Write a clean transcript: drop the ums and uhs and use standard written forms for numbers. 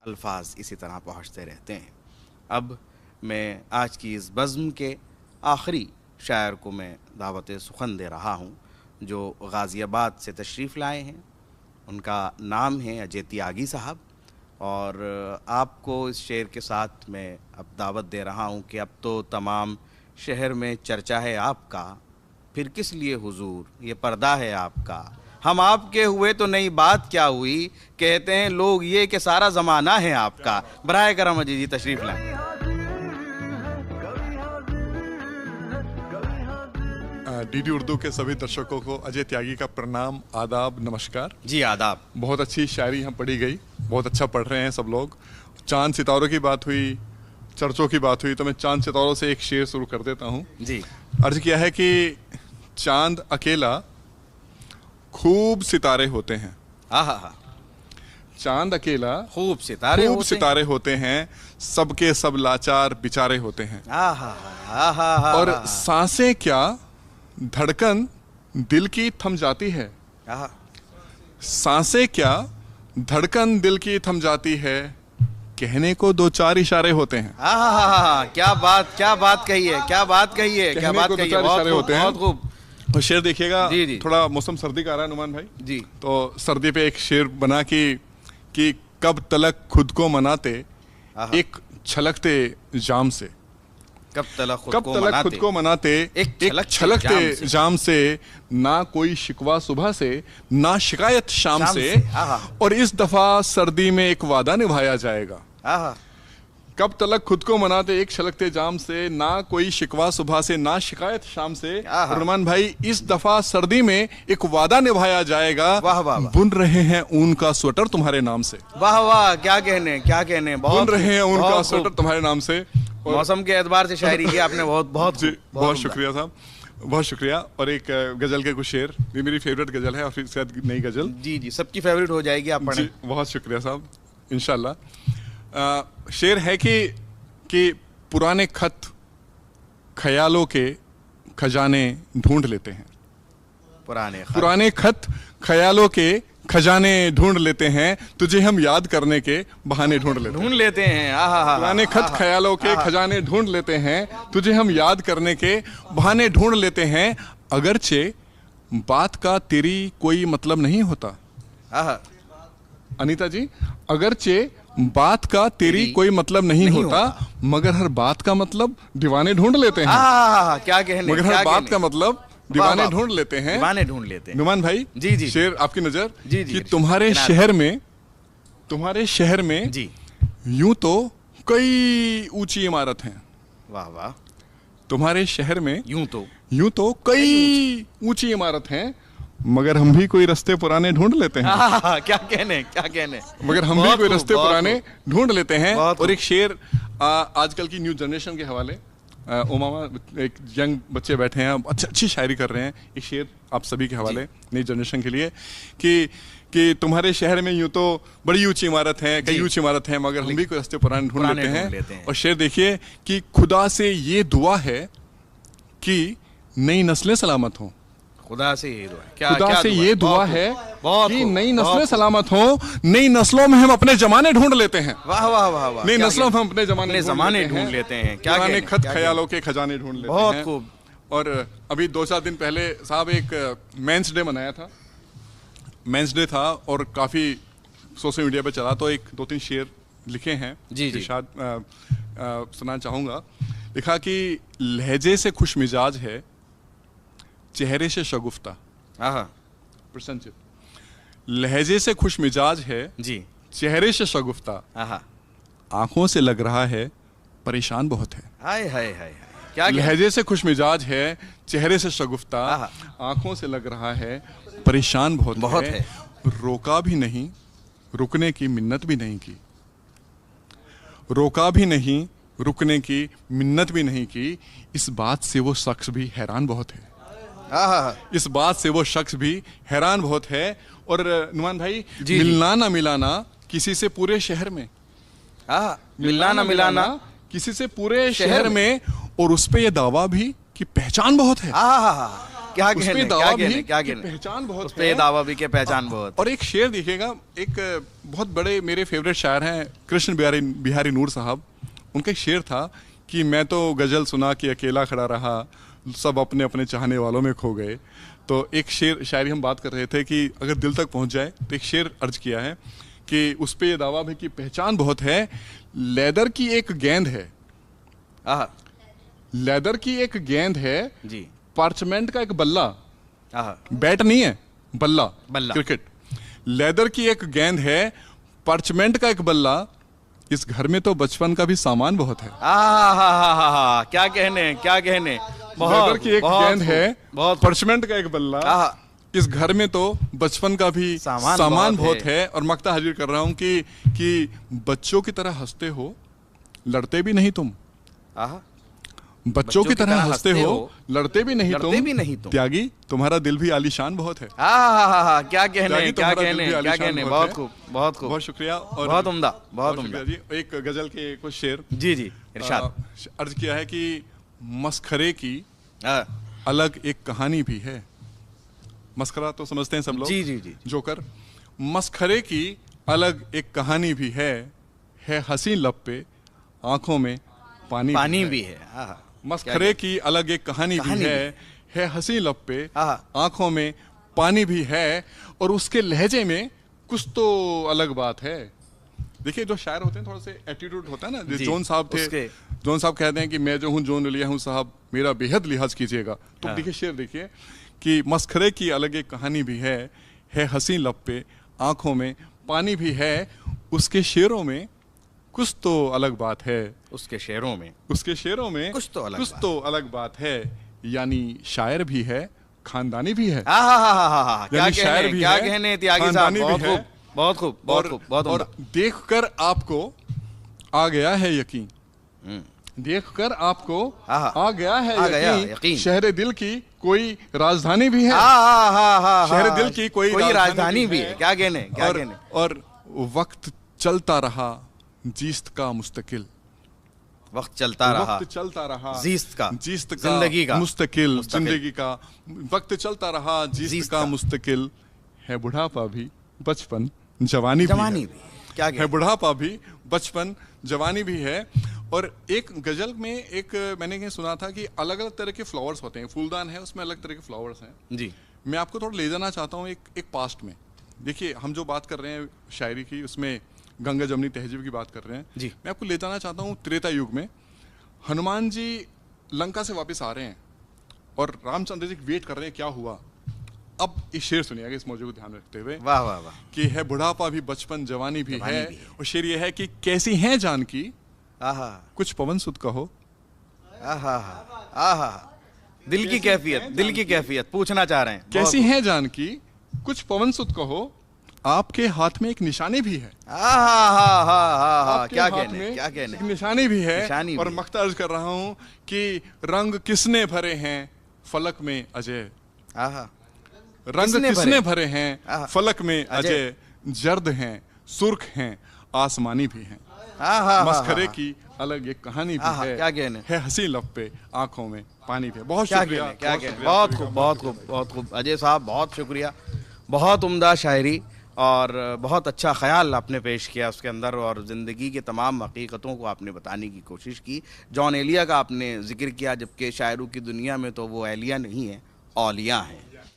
अल्फाज इसी तरह पहुँचते रहते हैं। अब मैं आज की इस बज़्म के आखिरी शायर को मैं दावत सुखन दे रहा हूँ, जो गाज़ियाबाद से तशरीफ़ लाए हैं। उनका नाम है अजय त्यागी साहब, और आपको इस शेर के साथ मैं अब दावत दे रहा हूँ कि अब तो तमाम शहर में चर्चा है आपका, फिर किस लिए हुजूर ये पर्दा है आपका। हम आपके हुए तो नई बात क्या हुई, कहते हैं लोग ये कि सारा ज़माना है आपका। बराए करम अजय जी तशरीफ़ लाएं। डीडी उर्दू के सभी दर्शकों को अजय त्यागी का प्रणाम, आदाब, नमस्कार। जी आदाब। बहुत अच्छी शायरी यहाँ पढ़ी गई, बहुत अच्छा पढ़ रहे हैं सब लोग। चांद सितारों की बात हुई, चर्चों की बात हुई, तो मैं चांद सितारों से एक शेर शुरू कर देता हूँ। जी। अर्ज किया है कि चांद अकेला खूब सितारे होते हैं। आहा, चांद अकेला खूब सितारे होते हैं, सबके सब लाचार बिचारे होते हैं। आहा, और सांसें क्या धड़कन दिल की थम जाती है। आहा, सांसें क्या धड़कन दिल की थम जाती है, कहने को दो चार इशारे होते हैं। क्या बात कही है, क्या बात कही है। बहुत खूब। तो शेर देखिएगा, जी। थोड़ा मौसम सर्दी का आ रहा है नुमान भाई जी। तो सर्दी पे एक शेर बना कि कब तलक खुद को मनाते एक छलकते जाम से। कब तलक खुद को मनाते एक छलकते जाम से, ना कोई शिकवा सुबह से, ना शिकायत शाम से। और इस दफा सर्दी में एक वादा निभाया जाएगा। कब तलक खुद को मनाते एक छलकते जाम से, ना कोई शिकवा सुबह से, ना शिकायत शाम से। रहमान भाई, इस दफा सर्दी में एक वादा निभाया जाएगा। वाह वाह। बुन रहे हैं ऊन का स्वेटर तुम्हारे नाम से। वाह वाह, क्या कहने। बुन रहे हैं ऊन का स्वेटर तुम्हारे नाम से। मौसम के एतबार से शायरी की आपने बहुत शुक्रिया साहब, बहुत शुक्रिया। और एक गजल के कुछ शेर, ये मेरी फेवरेट गजल है और फिर शायद नई गजल। जी, सबकी फेवरेट हो जाएगी, आप पढ़ें। बहुत शुक्रिया साहब, इंशाल्लाह। शेर है कि पुराने खत ख्यालों के खजाने ढूंढ लेते हैं। पुराने खत ख्यालों के खजाने ढूंढ लेते हैं, तुझे हम याद करने के बहाने ढूंढ लेते हैं। पुराने खत ख्यालों के खजाने ढूंढ लेते हैं, तुझे हम याद करने के बहाने ढूंढ लेते हैं। अगरचे बात का तेरी कोई मतलब नहीं होता। अनीता जी, अगरचे बात का तेरी कोई मतलब नहीं होता, मगर हर बात का मतलब दीवाने ढूंढ लेते हैं। क्या कहने। मगर हर बात का मतलब दीवाने ढूंढ लेते हैं। नुमान भाई, जी। शेर आपकी नजर कि तुम्हारे शहर में जी यूं तो कई ऊंची इमारत हैं। वाह वाह। तुम्हारे शहर में यूं तो कई ऊंची इमारत हैं, मगर हम भी कोई रास्ते पुराने ढूंढ लेते हैं। क्या कहने। मगर हम भी कोई रास्ते पुराने ढूंढ लेते हैं। और एक शेर आजकल की न्यू जनरेशन के हवाले, उमामा एक यंग बच्चे बैठे हैं, अच्छी शायरी कर रहे हैं। एक शेर आप सभी के हवाले, नई जनरेशन के लिए, कि तुम्हारे शहर में यूं तो बड़ी ऊंची इमारत है, कई ऊंची इमारत है, मगर हम भी कोई रास्ते पुराने ढूंढ लेते हैं। और शेर देखिए कि खुदा से ये दुआ है कि नई नस्लें सलामत हों। खुदा से ये दुआ है कि नई नस्लें सलामत हो। नई नस्लों में हम अपने जमाने ढूंढ लेते हैं। वाह वाह वाह। नई नस्लों में हम अपने जमाने ढूंढ लेते हैं। पुराने खत ख्यालों के खजाने ढूंढ लेते हैं। बहुत खूब। और अभी 2-4 दिन पहले साहब एक मेंस डे मनाया था। मेंस डे था और काफी सोशल मीडिया पे चला, तो 1-2-3 शेर लिखे हैं। जी। शायद सुनाना चाहूंगा। लिखा कि लहजे से खुश मिजाज है, चेहरे से शगुफ्ता। प्रसन्नचित। लहजे से खुश मिजाज है जी, चेहरे से शगुफ्ता, आंखों से लग रहा है परेशान बहुत है। क्या लहजे से खुश मिजाज है, चेहरे से शगुफ्ता, आंखों से लग रहा है परेशान बहुत है। रोका भी नहीं, रुकने की मिन्नत भी नहीं की। रोका भी नहीं, रुकने की मिन्नत भी नहीं की। इस बात से वो शख्स भी हैरान बहुत है। इस बात से वो शख्स भी हैरान बहुत है। और नुमान भाई, मिलना ना मिलाना किसी से पूरे शहर में, मिलना ना मिलाना किसी से पूरे शहर में, और उस पे ये दावा भी कि पहचान बहुत है। क्या उस पे कहने, दावा क्या भी कहने, क्या कि कहने? पहचान बहुत उस पे है। दावा भी के पहचान बहुत। और एक शेर देखिएगा, एक बहुत बड़े मेरे फेवरेट शायर हैं कृष्ण बिहारी नूर साहब। उनका एक शेर था कि मैं तो गजल सुना कि अकेला खड़ा रहा, सब अपने अपने चाहने वालों में खो गए। तो एक शेर शायरी हम बात कर रहे थे कि अगर दिल तक पहुंच जाए, तो एक शेर अर्ज किया है कि उस पे ये दावा भी कि पहचान बहुत है। लेदर की एक गेंद है, आहा, लेदर की एक गेंद है, जी, पार्चमेंट का एक बल्ला, आहा, बैट नहीं है, बल्ला, बल्ला। क्रिकेट। लेदर की एक गेंद है, पार्चमेंट का एक बल्ला, इस घर में तो बचपन का भी सामान बहुत है। आहा, क्या कहने, क्या कहने। लेदर की एक गेंद है, बहुत पार्चमेंट का एक बल्ला, आहा, इस घर में तो बचपन का भी सामान बहुत है। और मक्ता हाजिर कर रहा हूं कि बच्चों की तरह हंसते हो, लड़ते भी नहीं तुम। आहा, बच्चों की तरह हंसते हो, लड़ते भी नहीं तुम। त्यागी, तुम्हारा दिल भी आलीशान बहुत है। आहा, क्या कहने, त्यागी, क्या तुम्हारा दिल कहने, भी क्या आलीशान कहने। बहुत बहुत है। खूब, बहुत खूब, बहुत शुक्रिया। और बहुत उम्दा, बहुत उम्दा जी। एक गजल के कुछ शेर जी, जी, इरशाद। अर्ज किया है कि मस्खरे की हाँ, अलग एक कहानी भी है। मस्खरा तो समझते हैं सब लोग, जी, जी, जी, जोकर। मस्खरे की अलग एक कहानी भी है हंसी लब पे, आंखों में पानी भी है। आहा, मस्खरे की अलग एक कहानी भी है हंसी लब पे, आहा, आंखों में पानी भी है, और उसके लहजे में कुछ तो अलग बात है। देखिए, जो शायर होते हैं थोड़ा से एटीट्यूड होता है ना। जोन साहब थे, जोन साहब कहते हैं कि मैं जो हूँ जोन लिया हूँ साहब, मेरा बेहद लिहाज कीजिएगा। तो देखिए शेर देखिए कि मस्खरे की अलग एक कहानी भी है हंसी लब पे, आंखों में पानी भी है, उसके शेरों में कुछ तो अलग बात है। उसके शेरों में कुछ तो अलग बात है। यानी शायर भी है, खानदानी भी है। क्या शायर भी क्या कहने, त्यागी साहब, बहुत खूब, बहुत खूब, बहुत खूब, बहुत और देखकर आपको आ गया है यकीन, देखकर आपको आ गया है यकीन, शहर दिल की कोई राजधानी भी है। शहर दिल की कोई राजधानी भी है। क्या कहने, क्या कहने। और वक्त चलता रहा जीस्त का मुस्तकिल, वक्त चलता रहा जीस्त का जिंदगी का मुस्तकिल, जिंदगी का वक्त चलता रहा जीस्त का मुस्तकिल, है बुढ़ापा भी बचपन जवानी भी। क्या है बुढ़ापा भी बचपन जवानी भी है। और एक गजल में एक मैंने सुना था कि अलग अलग तरह के फ्लावर्स होते हैं, फूलदान है उसमें अलग तरह के फ्लावर्स हैं जी। मैं आपको थोड़ा ले जाना चाहता हूँ एक पास्ट में। देखिए, हम जो बात कर रहे हैं शायरी की, उसमें गंगा जमनी तहजीब की बात कर रहे हैं जी। मैं आपको ले जाना चाहता हूँ त्रेता युग में। हनुमान जी लंका से वापस आ रहे हैं और रामचंद्र जी वेट कर रहे हैं क्या हुआ। अब इस शेर सुनिएगा इस मौजूद को ध्यान रखते हुए। वाह वाह वाह। कि है बुढ़ापा भी बचपन जवानी भी है। और शेर ये है कि कैसी हैं जानकी, कुछ पवन सुत कहो। दिल की कैफियत पूछना चाह रहे हैं। कैसी हैं जानकी, कुछ पवन सुत कहो, आपके हाथ में एक निशानी भी है। क्या कहने, एक निशानी भी है। और मख्ता अर्ज कर रहा हूं कि रंग किसने भरे हैं फलक में अजय, रंग किसने भरे हैं फलक में अजय, जर्द हैं सुर्ख हैं आसमानी भी हैं। मस्खरे की अलग एक कहानी भी है। क्या कहने, है हंसी लब पे, आंखों में पानी भी है। बहुत शुक्रिया, क्या कहने। बहुत खूब, बहुत खूब, बहुत खूब अजय साहब, बहुत शुक्रिया। बहुत उम्दा शायरी और बहुत अच्छा ख्याल आपने पेश किया उसके अंदर, और ज़िंदगी के तमाम हकीकतों को आपने बताने की कोशिश की। जॉन एलिया का आपने जिक्र किया, जबकि शायरों की दुनिया में तो वो एलिया नहीं है, औलिया हैं।